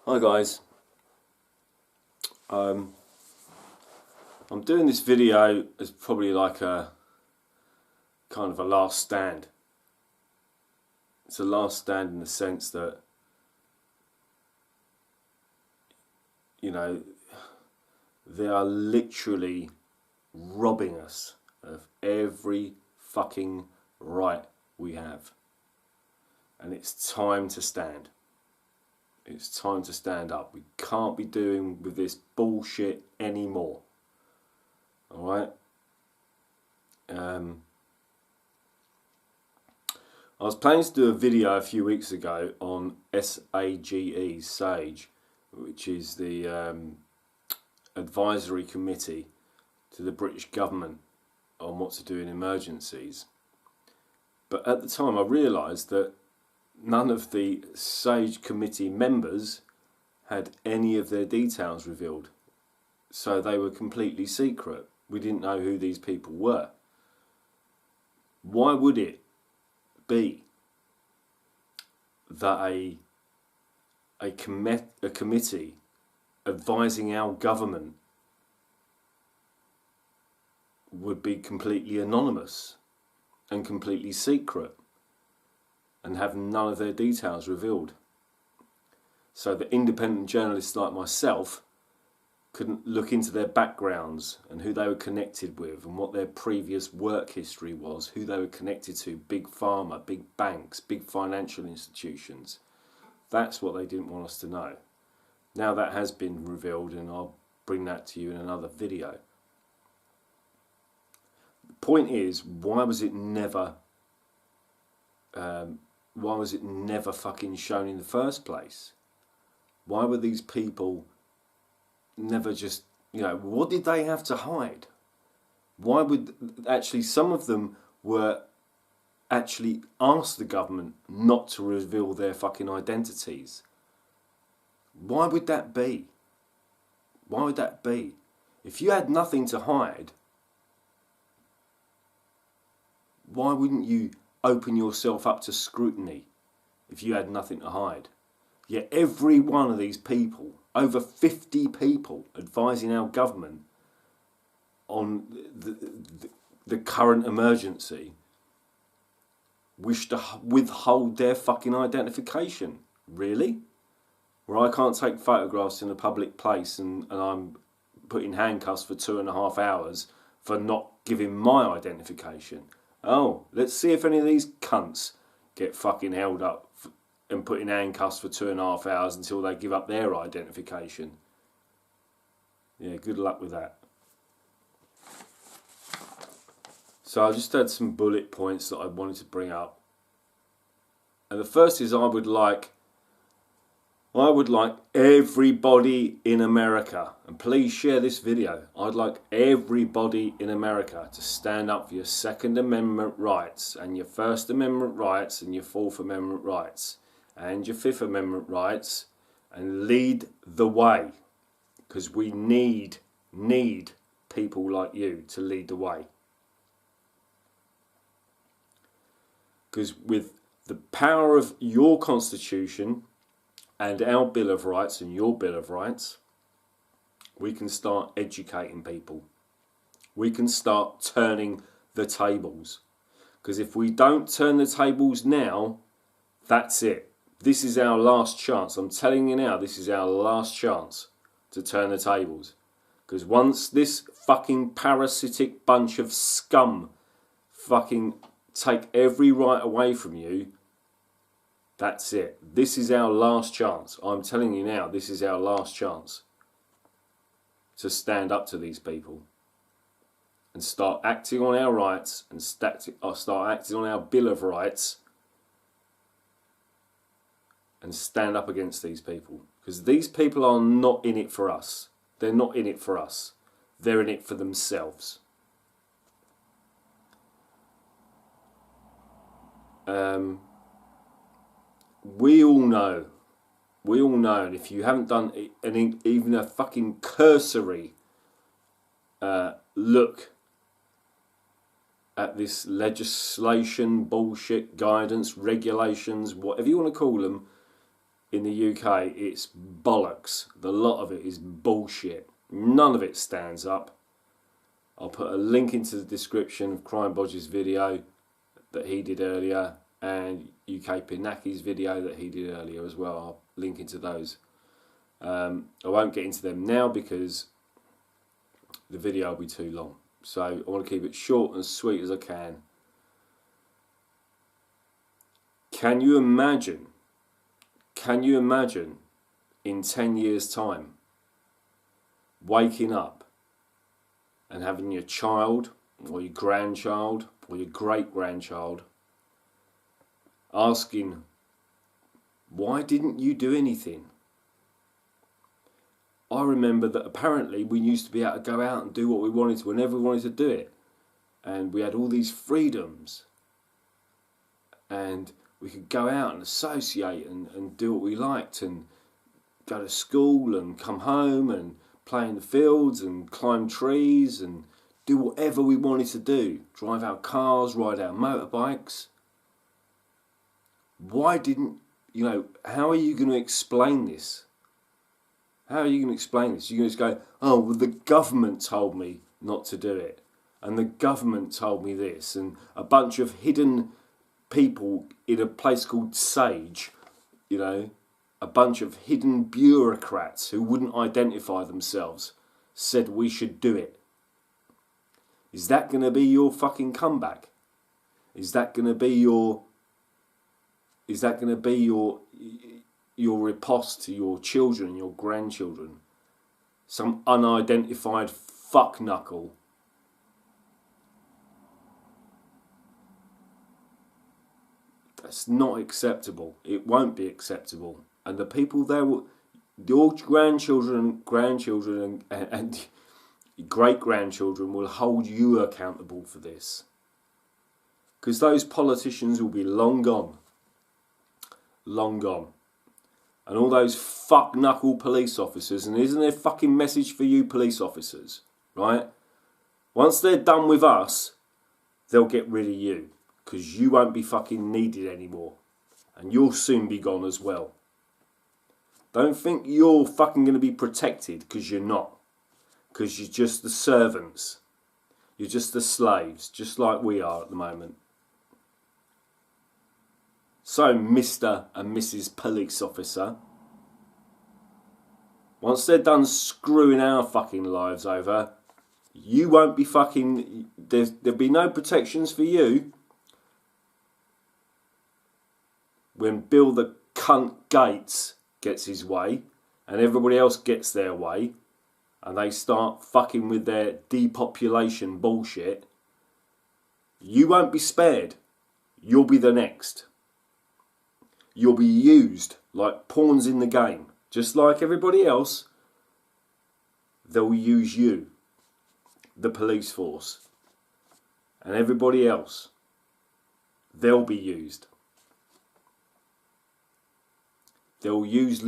Hi guys, I'm doing this video as probably like a kind of a last stand. It's a last stand in the sense that, you know, they are literally robbing us of every fucking right we have. And it's time to stand. It's time to stand up. We can't be doing with this bullshit anymore. Alright? I was planning to do a video a few weeks ago on SAGE, which is the advisory committee to the British government on what to do in emergencies. But at the time I realised that none of the SAGE committee members had any of their details revealed. So they were completely secret. We didn't know who these people were. Why would it be that a committee advising our government would be completely anonymous and completely secret and have none of their details revealed? So that independent journalists like myself couldn't look into their backgrounds and who they were connected with and what their previous work history was, who they were connected to, big pharma, big banks, big financial institutions. That's what they didn't want us to know. Now that has been revealed, and I'll bring that to you in another video. The point is, why was it never fucking shown in the first place? Why were these people never just, what did they have to hide? Why would, actually, some of them were actually asked the government not to reveal their fucking identities. Why would that be? Why would that be? If you had nothing to hide, why wouldn't you open yourself up to scrutiny if you had nothing to hide? Yet every one of these people, over 50 people advising our government on the current emergency, wish to withhold their fucking identification. Really? Where I can't take photographs in a public place and I'm put in handcuffs for 2.5 hours for not giving my identification. Oh, let's see if any of these cunts get fucking held up and put in handcuffs for 2.5 hours until they give up their identification. Yeah, good luck with that. So I just had some bullet points that I wanted to bring up. And the first is I would like everybody in America, and please share this video, I'd like everybody in America to stand up for your Second Amendment rights and your First Amendment rights and your Fourth Amendment rights and your Fifth Amendment rights, and lead the way, because we need people like you to lead the way. Because with the power of your Constitution and our Bill of Rights and your Bill of Rights, we can start educating people. We can start turning the tables. Because if we don't turn the tables now, that's it. This is our last chance. I'm telling you now, this is our last chance to turn the tables. Because once this fucking parasitic bunch of scum fucking take every right away from you, that's it. This is our last chance. I'm telling you now, this is our last chance to stand up to these people and start acting on our rights and start acting on our Bill of Rights and stand up against these people. Because these people are not in it for us. They're not in it for us. They're in it for themselves. We all know, and if you haven't done even a fucking cursory look at this legislation, bullshit, guidance, regulations, whatever you want to call them, in the UK, it's bollocks. The lot of it is bullshit. None of it stands up. I'll put a link into the description of Crime Bodge's video that he did earlier, and UK Pinaki's video that he did earlier as well. I'll link into those. I won't get into them now because the video will be too long. So I want to keep it short and sweet as I can. Can you imagine in 10 years' time waking up and having your child or your grandchild or your great-grandchild asking, why didn't you do anything? I remember that apparently we used to be able to go out and do what we wanted to whenever we wanted to do it. And we had all these freedoms. And we could go out and associate and do what we liked and go to school and come home and play in the fields and climb trees and do whatever we wanted to do. Drive our cars, ride our motorbikes. Why didn't, how are you going to explain this? How are you going to explain this? You're going to just go, oh, well, the government told me not to do it. And the government told me this. And a bunch of hidden people in a place called Sage, a bunch of hidden bureaucrats who wouldn't identify themselves, said we should do it. Is that going to be your fucking comeback? Is that going to be your your riposte to your children and your grandchildren? Some unidentified fuck knuckle that's not acceptable. It won't be acceptable. And the people there will, your grandchildren and great-grandchildren will hold you accountable for this. Because those politicians will be long gone. Long gone. And all those fuck-knuckle police officers, and isn't there a fucking message for you police officers, right? Once they're done with us, they'll get rid of you. Because you won't be fucking needed anymore. And you'll soon be gone as well. Don't think you're fucking going to be protected, because you're not. Because you're just the servants. You're just the slaves, just like we are at the moment. So, Mr. and Mrs. Police Officer, once they're done screwing our fucking lives over, you won't be fucking... There'll be no protections for you when Bill the cunt Gates gets his way and everybody else gets their way and they start fucking with their depopulation bullshit. You won't be spared. You'll be the next. You'll be used like pawns in the game. Just like everybody else, they'll use you, the police force, and everybody else. They'll be used. They'll use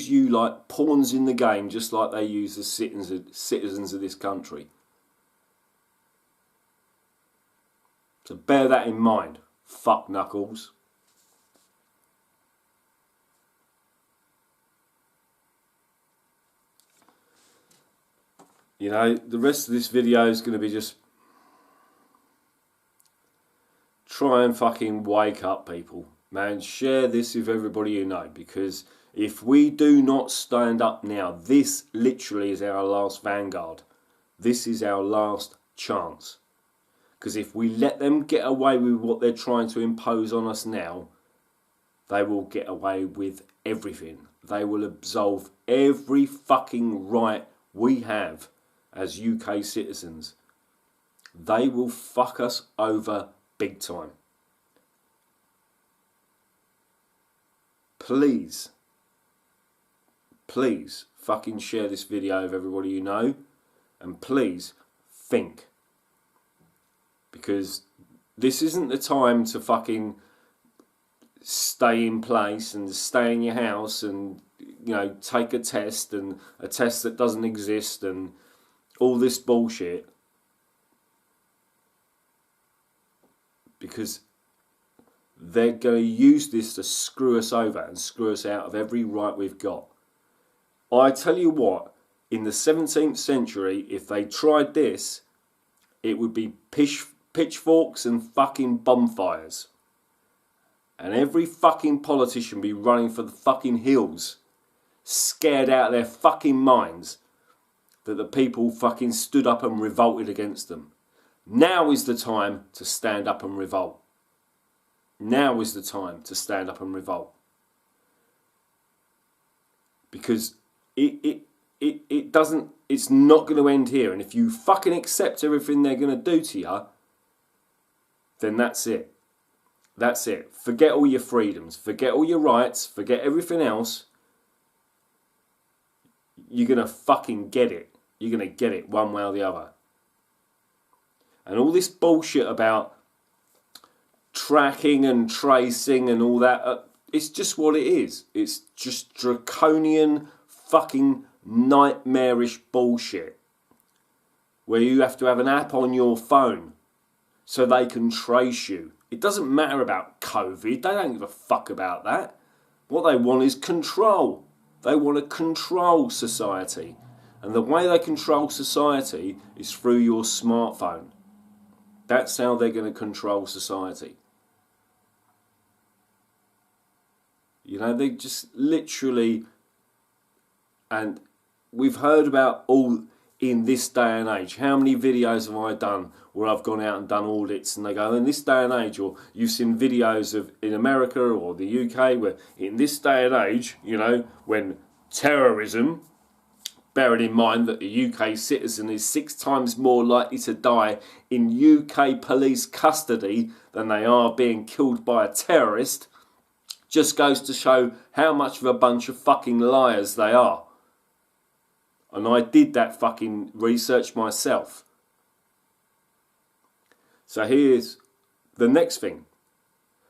you like pawns in the game, just like they use the citizens of this country. So bear that in mind, fuck knuckles. The rest of this video is going to be just try and fucking wake up, people. Man, share this with everybody you know, because if we do not stand up now, this literally is our last vanguard. This is our last chance. Because if we let them get away with what they're trying to impose on us now, they will get away with everything. They will absolve every fucking right we have as UK citizens. They will fuck us over big time. Please fucking share this video with everybody you know, and please think, because this isn't the time to fucking stay in place and stay in your house and take a test that doesn't exist and all this bullshit, because they're going to use this to screw us over and screw us out of every right we've got. I tell you what, in the 17th century, if they tried this, it would be pitchforks and fucking bonfires. And every fucking politician be running for the fucking hills, scared out of their fucking minds that the people fucking stood up and revolted against them. Now is the time to stand up and revolt. Now is the time to stand up and revolt. Because it doesn't, it's not going to end here. And if you fucking accept everything they're going to do to you, then that's it. That's it. Forget all your freedoms. Forget all your rights. Forget everything else. You're going to fucking get it. You're going to get it one way or the other. And all this bullshit about tracking and tracing and all that, it's just what it is. It's just draconian, fucking nightmarish bullshit. Where you have to have an app on your phone so they can trace you. It doesn't matter about COVID. They don't give a fuck about that. What they want is control. They want to control society. And the way they control society is through your smartphone. That's how they're going to control society. You know, they just literally... And we've heard about all in this day and age. How many videos have I done where I've gone out and done audits and they go, in this day and age, or you've seen videos of in America or the UK where in this day and age, you know, when terrorism, bearing in mind that the UK citizen is 6 times more likely to die in UK police custody than they are being killed by a terrorist, just goes to show how much of a bunch of fucking liars they are. And I did that fucking research myself. So here's the next thing.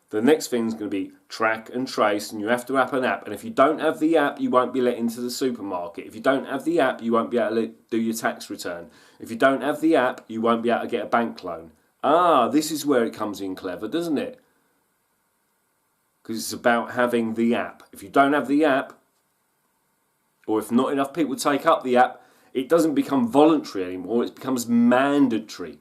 The next thing is going to be track and trace, and you have to have an app. And if you don't have the app, you won't be let into the supermarket. If you don't have the app, you won't be able to do your tax return. If you don't have the app, you won't be able to get a bank loan. Ah, this is where it comes in clever, doesn't it? Because it's about having the app. If you don't have the app, or if not enough people take up the app, it doesn't become voluntary anymore, it becomes mandatory.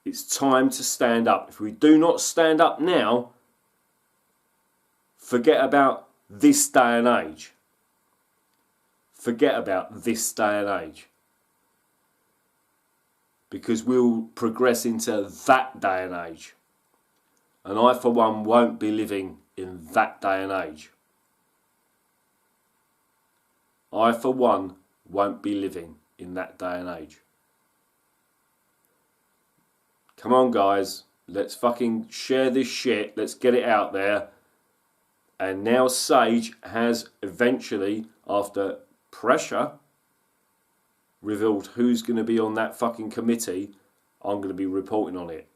It's time to stand up. If we do not stand up now, forget about this day and age. Forget about this day and age. Because we'll progress into that day and age. And I, for one, won't be living in that day and age. I, for one, won't be living in that day and age. Come on, guys. Let's fucking share this shit. Let's get it out there. And now Sage has eventually, after pressure, revealed who's going to be on that fucking committee. I'm going to be reporting on it.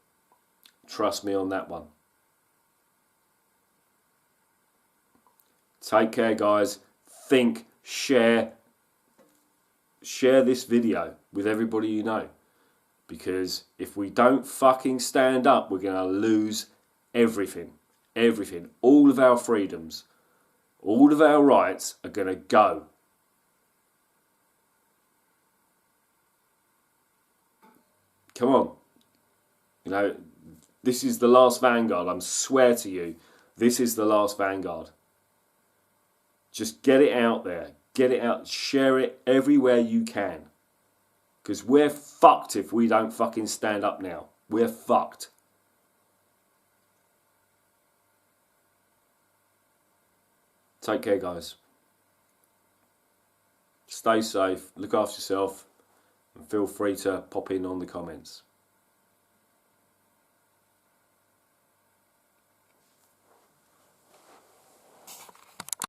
Trust me on that one. Take care, guys. Think, share this video with everybody you know. Because if we don't fucking stand up, we're going to lose everything. Everything. All of our freedoms. All of our rights are going to go. Come on. You know, this is the last vanguard. I swear to you, this is the last vanguard. Just get it out there. Get it out. Share it everywhere you can. Because we're fucked if we don't fucking stand up now. We're fucked. Take care, guys. Stay safe. Look after yourself. And feel free to pop in on the comments.